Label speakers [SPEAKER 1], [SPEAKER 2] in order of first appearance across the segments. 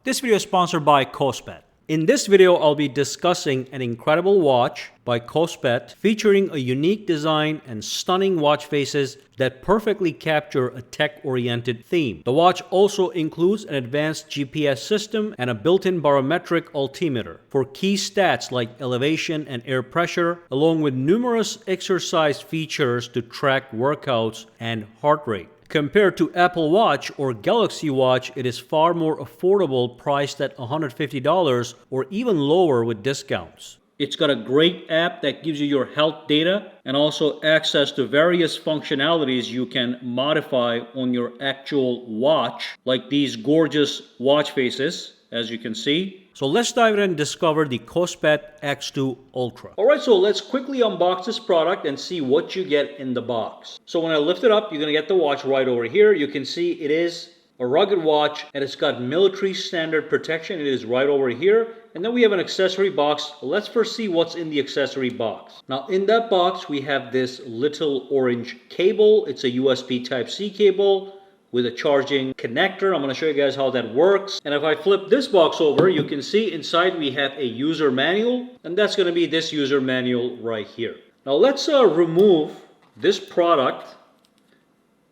[SPEAKER 1] This video is sponsored by Kospet. In this video, I'll be discussing an incredible watch by Kospet featuring a unique design and stunning watch faces that perfectly capture a tech-oriented theme. The watch also includes an advanced GPS system and a built-in barometric altimeter for key stats like elevation and air pressure, along with numerous exercise features to track workouts and heart rate. Compared to Apple Watch or Galaxy Watch, it is far more affordable, priced at $150 or even lower with discounts. It's got a great app that gives you your health data and also access to various functionalities you can modify on your actual watch, like these gorgeous watch faces, as you can see. So let's dive in and discover the Kospet X2 Ultra. Alright, so let's quickly unbox this product and see what you get in the box. So when I lift it up, you're going to get the watch right over here. You can see it is a rugged watch and it's got military standard protection. It is right over here. And then we have an accessory box. Let's first see what's in the accessory box. Now in that box, we have this little orange cable. It's a USB Type-C cable with a charging connector. I'm going to show you guys how that works. And if I flip this box over, you can see inside we have a user manual, and that's going to be this user manual right here. Now let's remove this product.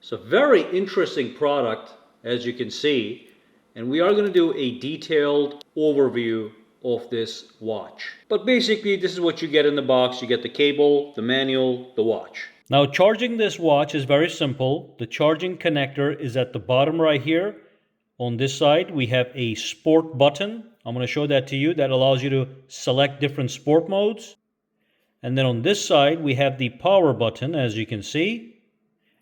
[SPEAKER 1] It's a very interesting product, as you can see, and we are going to do a detailed overview of this watch. But basically, this is what you get in the box. You get the cable, the manual, the watch. Now, charging this watch is very simple. The charging connector is at the bottom right here. On this side, we have a sport button. I'm going to show that to you. That allows you to select different sport modes. And then on this side, we have the power button, as you can see.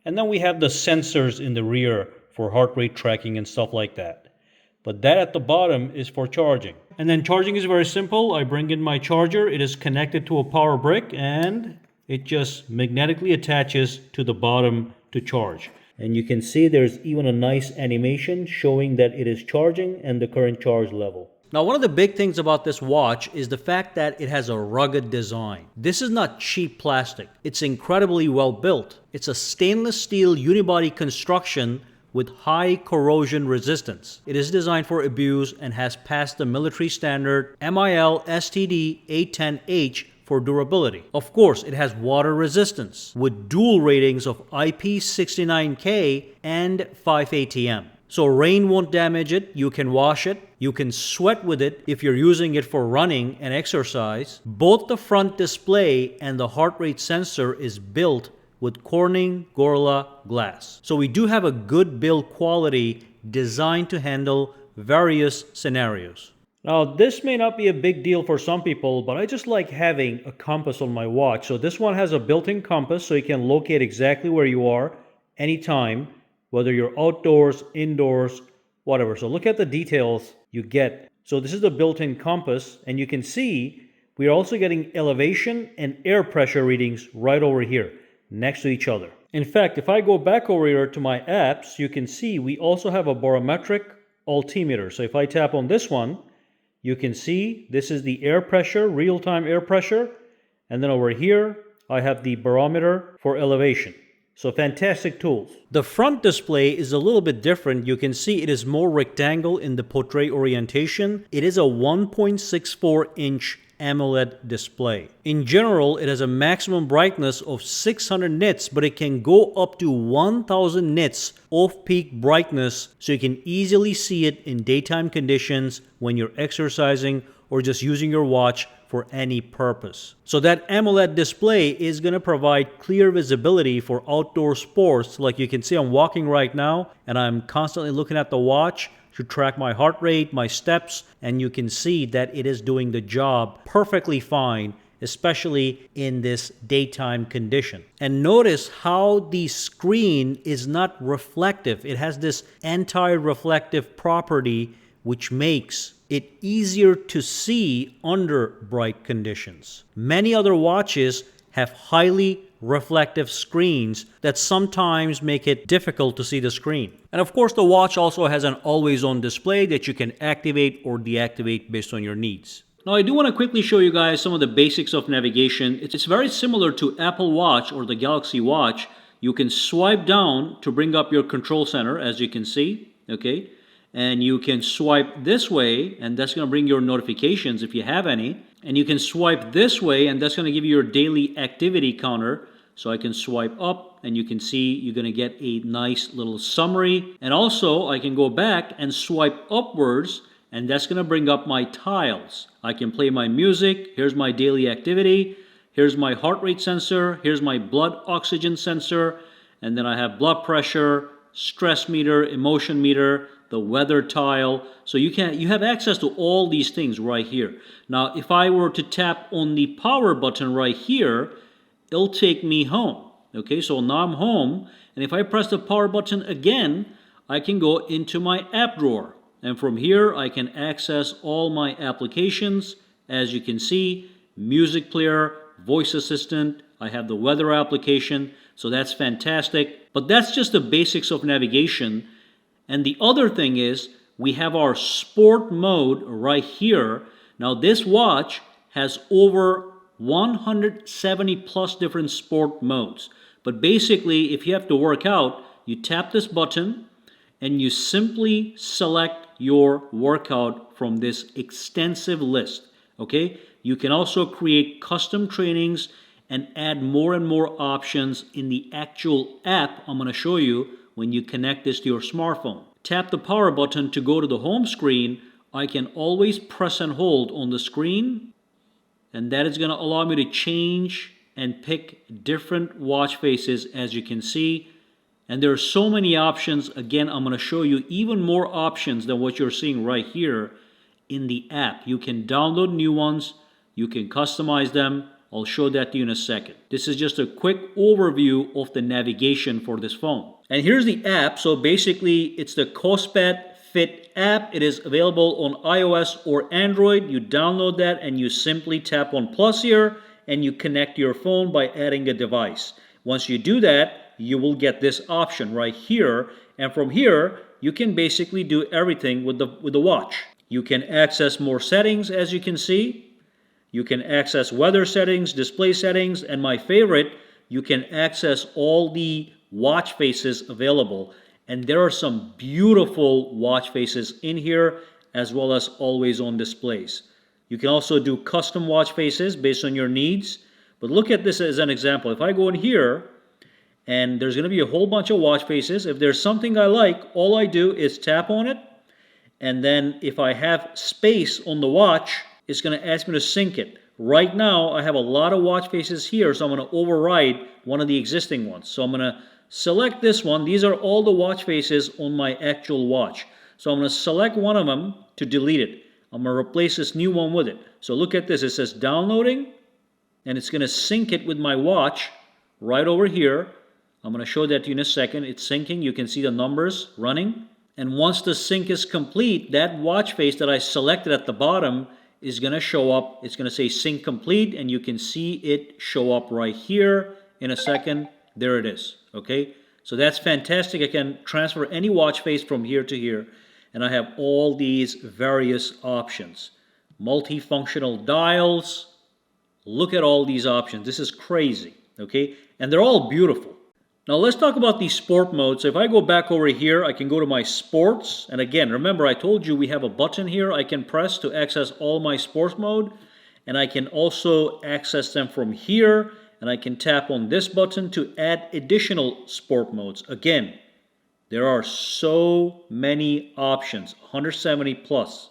[SPEAKER 1] And then we have the sensors in the rear for heart rate tracking and stuff like that. But that at the bottom is for charging. And then charging is very simple. I bring in my charger. It is connected to a power brick and it just magnetically attaches to the bottom to charge. And you can see there's even a nice animation showing that it is charging and the current charge level. Now, one of the big things about this watch is the fact that it has a rugged design. This is not cheap plastic. It's incredibly well built. It's a stainless steel unibody construction with high corrosion resistance. It is designed for abuse and has passed the military standard MIL STD 810H for durability. Of course, it has water resistance with dual ratings of IP69K and 5ATM. So rain won't damage it, you can wash it, you can sweat with it if you're using it for running and exercise. Both the front display and the heart rate sensor is built with Corning Gorilla Glass. So we do have a good build quality designed to handle various scenarios. Now, this may not be a big deal for some people, but I just like having a compass on my watch. So this one has a built-in compass, so you can locate exactly where you are anytime, whether you're outdoors, indoors, whatever. So look at the details you get. So this is the built-in compass, and you can see we are also getting elevation and air pressure readings right over here, next to each other. In fact, if I go back over here to my apps, you can see we also have a barometric altimeter. So if I tap on this one, you can see this is the air pressure, real-time air pressure. And then over here, I have the barometer for elevation. So fantastic tools. The front display is a little bit different. You can see it is more rectangle in the portrait orientation. It is a 1.64-inch AMOLED display. In general, it has a maximum brightness of 600 nits, but it can go up to 1000 nits off-peak brightness, so you can easily see it in daytime conditions when you're exercising or just using your watch for any purpose. So that AMOLED display is going to provide clear visibility for outdoor sports. Like you can see, I'm walking right now and I'm constantly looking at the watch to track my heart rate, my steps, and you can see that it is doing the job perfectly fine, especially in this daytime condition. And notice how the screen is not reflective. It has this anti-reflective property which makes it easier to see under bright conditions. Many other watches have highly reflective screens that sometimes make it difficult to see the screen. And of course, the watch also has an always-on display that you can activate or deactivate based on your needs. Now, I do want to quickly show you guys some of the basics of navigation. It's very similar to Apple Watch or the Galaxy Watch. You can swipe down to bring up your control center, as you can see, okay? and you can swipe this way, and that's going to bring your notifications if you have any. And you can swipe this way, and that's going to give you your daily activity counter. So I can swipe up, and you can see you're going to get a nice little summary. And also, I can go back and swipe upwards, and that's going to bring up my tiles. I can play my music. Here's my daily activity. Here's my heart rate sensor. Here's my blood oxygen sensor. And then I have blood pressure, stress meter, emotion meter, the weather tile. So you have access to all these things right here. Now, if I were to tap on the power button right here, it'll take me home. Okay, so now I'm home, and if I press the power button again, I can go into my app drawer. And from here, I can access all my applications. As you can see, music player, voice assistant, I have the weather application, so that's fantastic. But that's just the basics of navigation. And the other thing is, we have our sport mode right here. Now this watch has over 170 plus different sport modes. But basically, if you have to work out, you tap this button and you simply select your workout from this extensive list. Okay? You can also create custom trainings and add more and more options in the actual app I'm going to show you when you connect this to your smartphone. Tap the power button to go to the home screen. I can always press and hold on the screen, and that is going to allow me to change and pick different watch faces, as you can see. And there are so many options. Again, I'm going to show you even more options than what you're seeing right here in the app. You can download new ones. You can customize them. I'll show that to you in a second. This is just a quick overview of the navigation for this phone. And here's the app. So basically, it's the Kospet Fit app. It is available on iOS or Android. You download that and you simply tap on plus here and you connect your phone by adding a device. Once you do that, you will get this option right here. And from here, you can basically do everything with the watch. You can access more settings, as you can see. You can access weather settings, display settings, and my favorite, you can access all the watch faces available. And there are some beautiful watch faces in here, as well as always on displays. You can also do custom watch faces based on your needs. But look at this as an example. If I go in here, and there's going to be a whole bunch of watch faces. If there's something I like, all I do is tap on it. And then if I have space on the watch, it's going to ask me to sync it. Right now, I have a lot of watch faces here, so I'm going to override one of the existing ones. So I'm going to select this one. These are all the watch faces on my actual watch. So I'm going to select one of them to delete it. I'm going to replace this new one with it. So look at this. It says downloading, and it's going to sync it with my watch right over here. I'm going to show that to you in a second. It's syncing. You can see the numbers running. And once the sync is complete, that watch face that I selected at the bottom is going to show up. It's going to say sync complete, and you can see it show up right here in a second. There it is. Okay? So that's fantastic. I can transfer any watch face from here to here, and I have all these various options. Multifunctional dials. Look at all these options. This is crazy. Okay? And they're all beautiful. Now let's talk about the sport mode. So if I go back over here, I can go to my sports. And again, remember I told you we have a button here I can press to access all my sports mode. And I can also access them from here. And I can tap on this button to add additional sport modes. Again, there are so many options, 170 plus,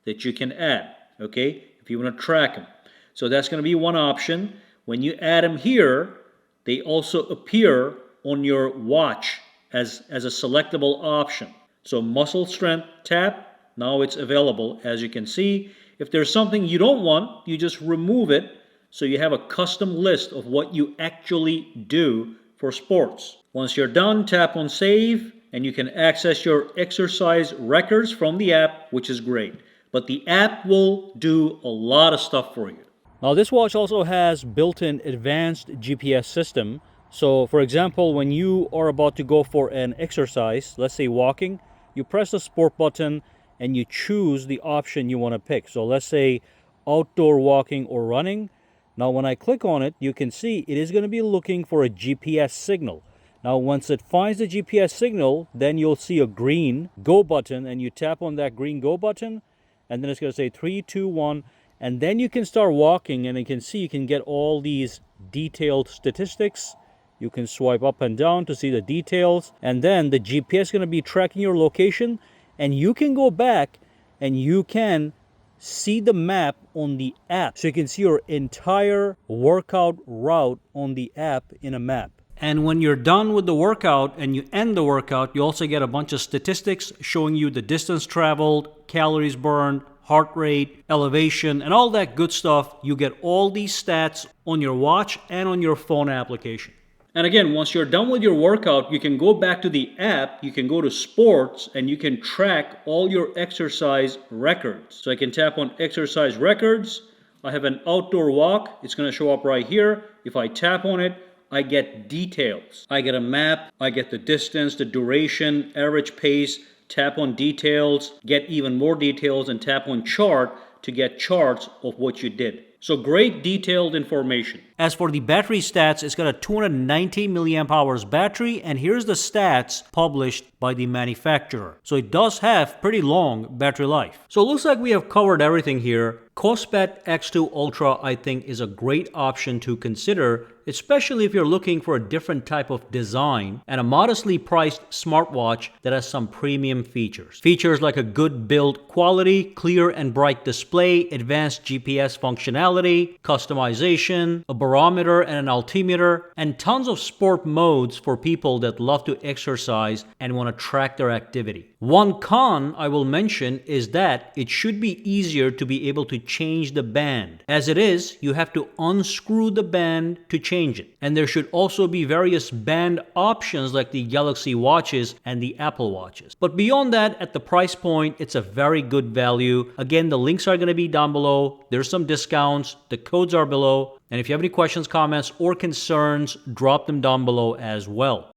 [SPEAKER 1] that you can add, okay, if you want to track them. So that's going to be one option. When you add them here, they also appear on your watch as a selectable option. So muscle strength tap, now it's available, as you can see. If there's something you don't want, you just remove it, so you have a custom list of what you actually do for sports. Once you're done, tap on save, and you can access your exercise records from the app, which is great. But the app will do a lot of stuff for you. Now this watch also has built-in advanced GPS system. So for example, when you are about to go for an exercise, let's say walking, you press the sport button and you choose the option you want to pick. So let's say outdoor walking or running. Now when I click on it, you can see it is going to be looking for a GPS signal. Now, once it finds the GPS signal, then you'll see a green go button, and you tap on that green go button, and then it's going to say 3, 2, 1, and then you can start walking, and you can see you can get all these detailed statistics. You can swipe up and down to see the details, and then the GPS is going to be tracking your location, and you can go back and you can see the map on the app. So you can see your entire workout route on the app in a map. And when you're done with the workout and you end the workout, you also get a bunch of statistics showing you the distance traveled, calories burned, heart rate, elevation, and all that good stuff. You get all these stats on your watch and on your phone application. And again, once you're done with your workout, you can go back to the app, you can go to sports, and you can track all your exercise records. So I can tap on exercise records. I have an outdoor walk. It's going to show up right here. If I tap on it, I get details. I get a map. I get the distance, the duration, average pace. Tap on details, get even more details, and tap on chart to get charts of what you did. So great detailed information. As for the battery stats, it's got a 290 milliamp hours battery, and here's the stats published by the manufacturer. So it does have pretty long battery life. So it looks like we have covered everything here. Kospet X2 Ultra, I think, is a great option to consider, especially if you're looking for a different type of design and a modestly priced smartwatch that has some premium features. Features like a good build quality, clear and bright display, advanced GPS functionality, customization, a barometer and an altimeter, and tons of sport modes for people that love to exercise and want to track their activity. One con I will mention is that it should be easier to be able to change the band. As it is, you have to unscrew the band to change it. And there should also be various band options like the Galaxy Watches and the Apple Watches. But beyond that, at the price point, it's a very good value. Again, the links are going to be down below. There's some discounts. The codes are below. And if you have any questions, comments, or concerns, drop them down below as well.